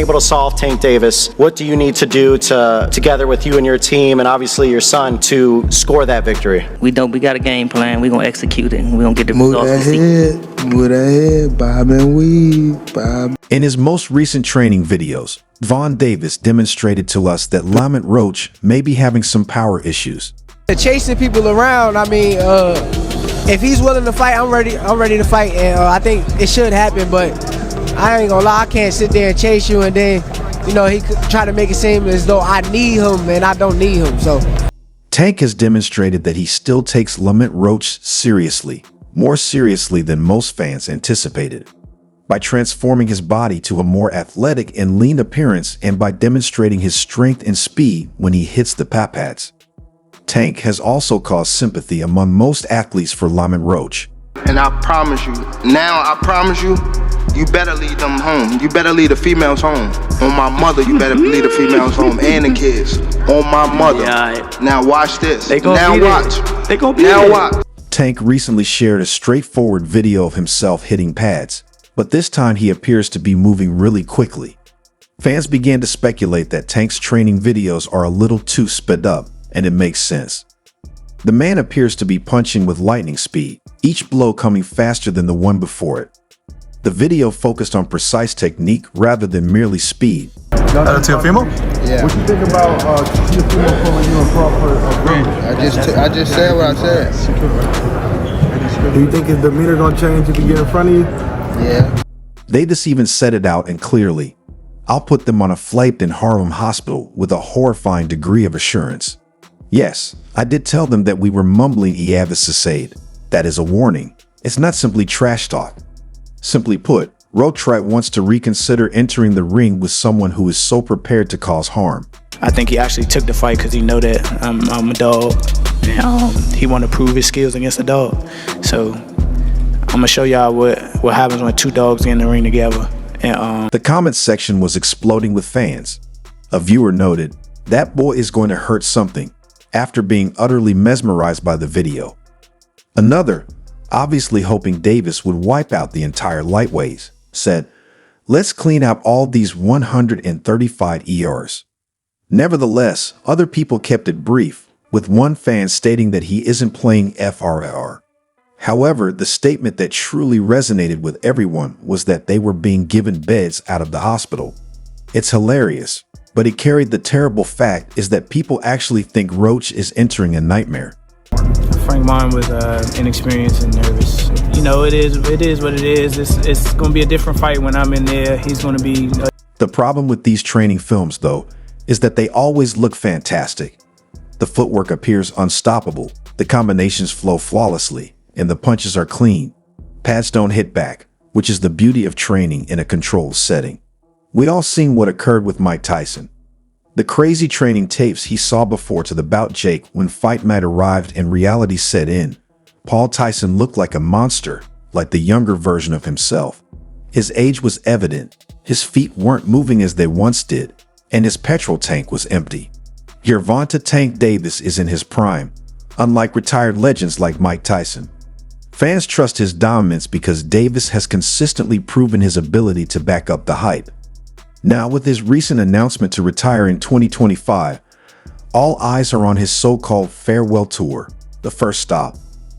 Able to solve Tank Davis, what do you need to do together with you and your team and obviously your son to score that victory? We got a game plan. We're going to execute it. We're going to get the results. Move that head, bob and weave, bob. In his most recent training videos, Gervonta Davis demonstrated to us that Lamont Roach may be having some power issues. Chasing people around, I mean, if he's willing to fight, I'm ready to fight, and I think it should happen, but I ain't gonna lie, I can't sit there and chase you and then, he try to make it seem as though I need him and I don't need him, so. Tank has demonstrated that he still takes Lamont Roach seriously, more seriously than most fans anticipated, by transforming his body to a more athletic and lean appearance and by demonstrating his strength and speed when he hits the pads. Tank has also caused sympathy among most athletes for Lamont Roach. And I promise you, you better lead them home. You better lead the females home. On my mother, you better lead the females home and the kids. On my mother. Yeah, now watch this. Now watch. They gonna be now there. Watch. Tank recently shared a straightforward video of himself hitting pads, but this time he appears to be moving really quickly. Fans began to speculate that Tank's training videos are a little too sped up, and it makes sense. The man appears to be punching with lightning speed, each blow coming faster than the one before it. The video focused on precise technique rather than merely speed. To your female? Yeah. What you think about your female calling you a Crawford I just said what I said. Do you think his demeanor gonna change if he get in front of you? Yeah. Davis even said it out and clearly. I'll put them on a flight in Harlem Hospital with a horrifying degree of assurance. Yes, I did tell them that we were mumbling Eavisicade. That is a warning. It's not simply trash talk. Simply put, Roach wants to reconsider entering the ring with someone who is so prepared to cause harm. I think he actually took the fight because he know that I'm a dog. He want to prove his skills against a dog. So I'm gonna show y'all what happens when two dogs get in the ring together. And the comments section was exploding with fans. A viewer noted, "That boy is going to hurt something," after being utterly mesmerized by the video. Another, obviously hoping Davis would wipe out the entire lightweights, said, "Let's clean out all these 135 ERs." Nevertheless, other people kept it brief, with one fan stating that he isn't playing FRR. However, the statement that truly resonated with everyone was that they were being given beds out of the hospital. It's hilarious, but it carried the terrible fact is that people actually think Roach is entering a nightmare. Frank Martin was inexperienced and nervous. It is what it is. It's going to be a different fight when I'm in there. He's going to be... The problem with these training films, though, is that they always look fantastic. The footwork appears unstoppable, the combinations flow flawlessly, and the punches are clean. Pads don't hit back, which is the beauty of training in a controlled setting. We all seen what occurred with Mike Tyson. The crazy training tapes he saw before to the bout Jake when fight night arrived and reality set in. Paul Tyson looked like a monster, like the younger version of himself. His age was evident, his feet weren't moving as they once did, and his petrol tank was empty. Gervonta "Tank" Davis is in his prime, unlike retired legends like Mike Tyson. Fans trust his dominance because Davis has consistently proven his ability to back up the hype. Now, with his recent announcement to retire in 2025, all eyes are on his so-called farewell tour, the first stop,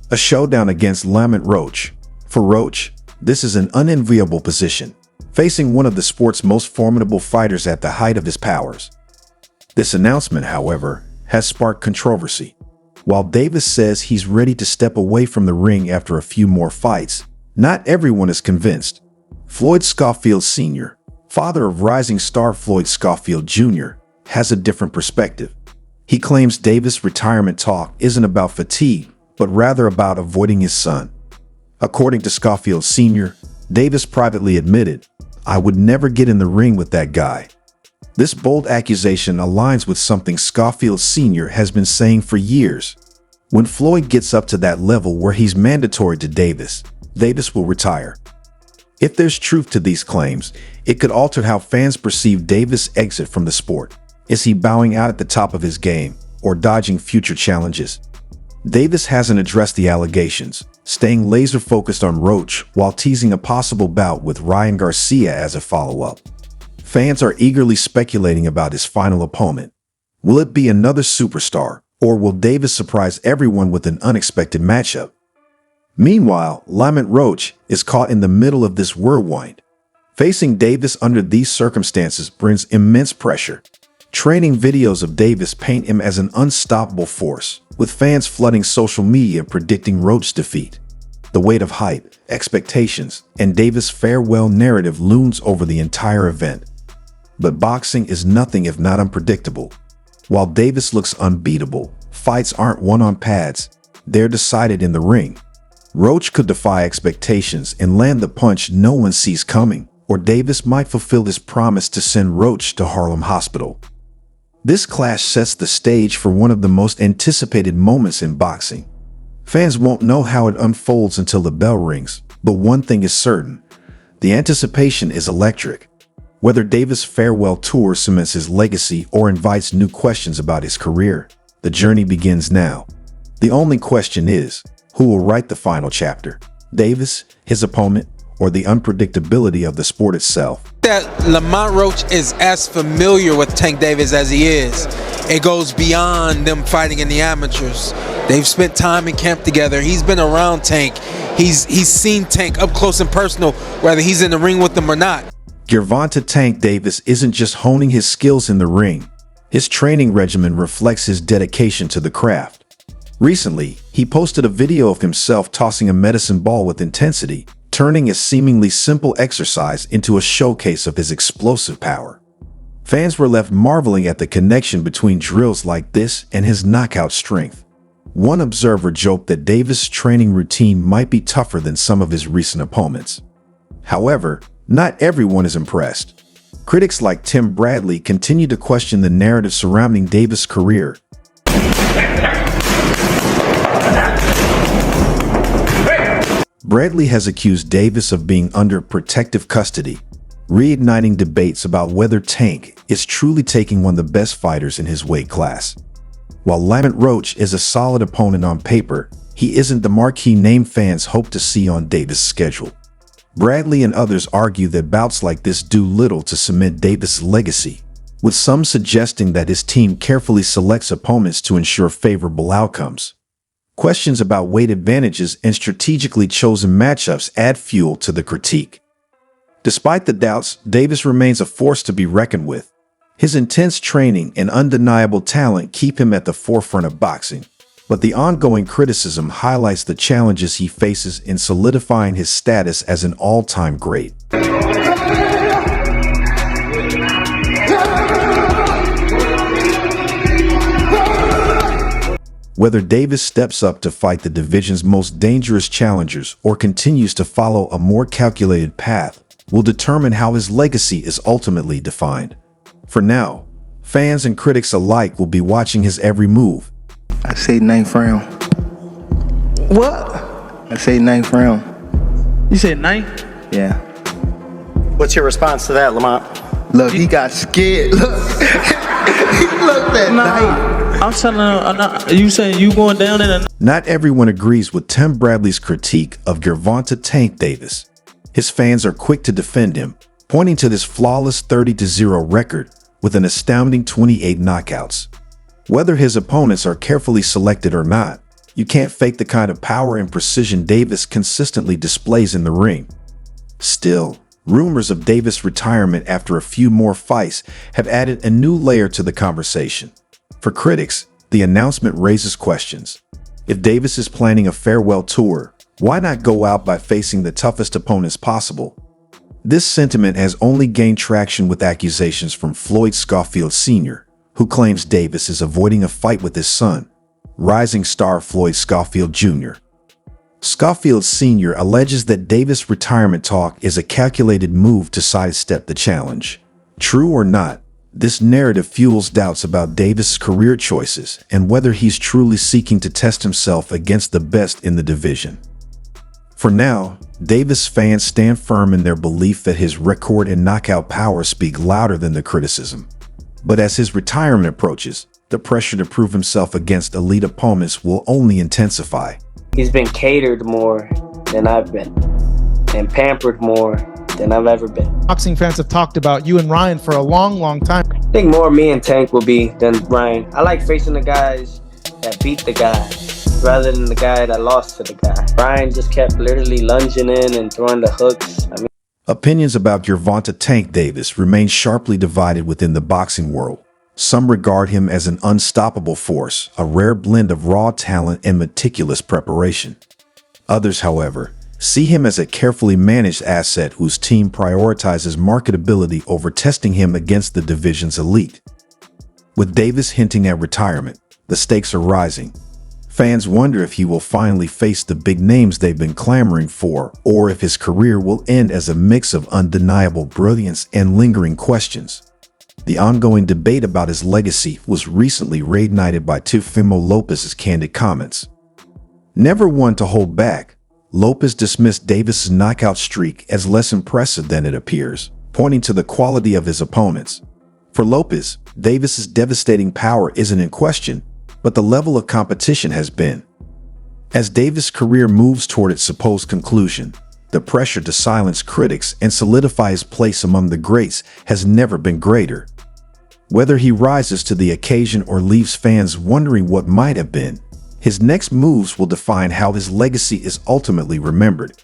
a showdown against Lamont Roach. For Roach, this is an unenviable position, facing one of the sport's most formidable fighters at the height of his powers. This announcement, however, has sparked controversy. While Davis says he's ready to step away from the ring after a few more fights, not everyone is convinced. Floyd Schofield Sr., father of rising star Floyd Schofield Jr., has a different perspective. He claims Davis' retirement talk isn't about fatigue, but rather about avoiding his son. According to Schofield Sr., Davis privately admitted, "I would never get in the ring with that guy." This bold accusation aligns with something Schofield Sr. has been saying for years. When Floyd gets up to that level where he's mandatory to Davis, Davis will retire. If there's truth to these claims, it could alter how fans perceive Davis' exit from the sport. Is he bowing out at the top of his game or dodging future challenges? Davis hasn't addressed the allegations, staying laser-focused on Roach while teasing a possible bout with Ryan Garcia as a follow-up. Fans are eagerly speculating about his final opponent. Will it be another superstar, or will Davis surprise everyone with an unexpected matchup? Meanwhile, Lamont Roach is caught in the middle of this whirlwind. Facing Davis under these circumstances brings immense pressure. Training videos of Davis paint him as an unstoppable force, with fans flooding social media predicting Roach's defeat. The weight of hype, expectations, and Davis' farewell narrative looms over the entire event. But boxing is nothing if not unpredictable. While Davis looks unbeatable, fights aren't won on pads, they're decided in the ring. Roach could defy expectations and land the punch no one sees coming, or Davis might fulfill his promise to send Roach to Harlem Hospital. This clash sets the stage for one of the most anticipated moments in boxing. Fans won't know how it unfolds until the bell rings, but one thing is certain: the anticipation is electric. Whether Davis' farewell tour cements his legacy or invites new questions about his career, the journey begins now. The only question is, who will write the final chapter? Davis, his opponent, or the unpredictability of the sport itself? That Lamont Roach is as familiar with Tank Davis as he is. It goes beyond them fighting in the amateurs. They've spent time in camp together. He's been around Tank. He's seen Tank up close and personal, whether he's in the ring with them or not. Gervonta "Tank" Davis isn't just honing his skills in the ring. His training regimen reflects his dedication to the craft. Recently, he posted a video of himself tossing a medicine ball with intensity, turning a seemingly simple exercise into a showcase of his explosive power. Fans were left marveling at the connection between drills like this and his knockout strength. One observer joked that Davis' training routine might be tougher than some of his recent opponents. However, not everyone is impressed. Critics like Tim Bradley continue to question the narrative surrounding Davis' career. Bradley has accused Davis of being under protective custody, reigniting debates about whether Tank is truly taking one of the best fighters in his weight class. While Lamont Roach is a solid opponent on paper, he isn't the marquee name fans hope to see on Davis' schedule. Bradley and others argue that bouts like this do little to cement Davis' legacy, with some suggesting that his team carefully selects opponents to ensure favorable outcomes. Questions about weight advantages and strategically chosen matchups add fuel to the critique. Despite the doubts, Davis remains a force to be reckoned with. His intense training and undeniable talent keep him at the forefront of boxing, but the ongoing criticism highlights the challenges he faces in solidifying his status as an all-time great. Whether Davis steps up to fight the division's most dangerous challengers or continues to follow a more calculated path will determine how his legacy is ultimately defined. For now, fans and critics alike will be watching his every move. I say 9th round. What? I say 9th round. You said 9th? Yeah. What's your response to that, Lamont? Look, he got scared. Look. He looked at night. I'm telling you, saying you going down in a... Not everyone agrees with Tim Bradley's critique of Gervonta "Tank" Davis. His fans are quick to defend him, pointing to this flawless 30-0 record with an astounding 28 knockouts. Whether his opponents are carefully selected or not, you can't fake the kind of power and precision Davis consistently displays in the ring. Still, rumors of Davis' retirement after a few more fights have added a new layer to the conversation. For critics, the announcement raises questions. If Davis is planning a farewell tour, why not go out by facing the toughest opponents possible? This sentiment has only gained traction with accusations from Floyd Schofield Sr., who claims Davis is avoiding a fight with his son, rising star Floyd Schofield Jr. Schofield Sr. alleges that Davis' retirement talk is a calculated move to sidestep the challenge. True or not, this narrative fuels doubts about Davis' career choices and whether he's truly seeking to test himself against the best in the division. For now, Davis fans stand firm in their belief that his record and knockout power speak louder than the criticism. But as his retirement approaches, the pressure to prove himself against elite opponents will only intensify. He's been catered more than I've been, and pampered more than I've ever been. Boxing fans have talked about you and Ryan for a long, long time. I think more me and Tank will be than Ryan. I like facing the guys that beat the guy rather than the guy that lost to the guy. Ryan just kept literally lunging in and throwing the hooks. Opinions about Gervonta "Tank" Davis remain sharply divided within the boxing world. Some regard him as an unstoppable force, a rare blend of raw talent and meticulous preparation. Others, however, see him as a carefully managed asset whose team prioritizes marketability over testing him against the division's elite. With Davis hinting at retirement, the stakes are rising. Fans wonder if he will finally face the big names they've been clamoring for, or if his career will end as a mix of undeniable brilliance and lingering questions. The ongoing debate about his legacy was recently reignited by Teofimo Lopez's candid comments. Never one to hold back, Lopez dismissed Davis's knockout streak as less impressive than it appears, pointing to the quality of his opponents. For Lopez, Davis's devastating power isn't in question, but the level of competition has been. As Davis' career moves toward its supposed conclusion, the pressure to silence critics and solidify his place among the greats has never been greater. Whether he rises to the occasion or leaves fans wondering what might have been, his next moves will define how his legacy is ultimately remembered.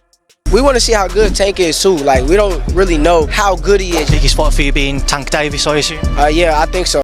We want to see how good Tank is too. Like, we don't really know how good he is. Biggest spot for you being Tank Davis, I assume? Yeah, I think so.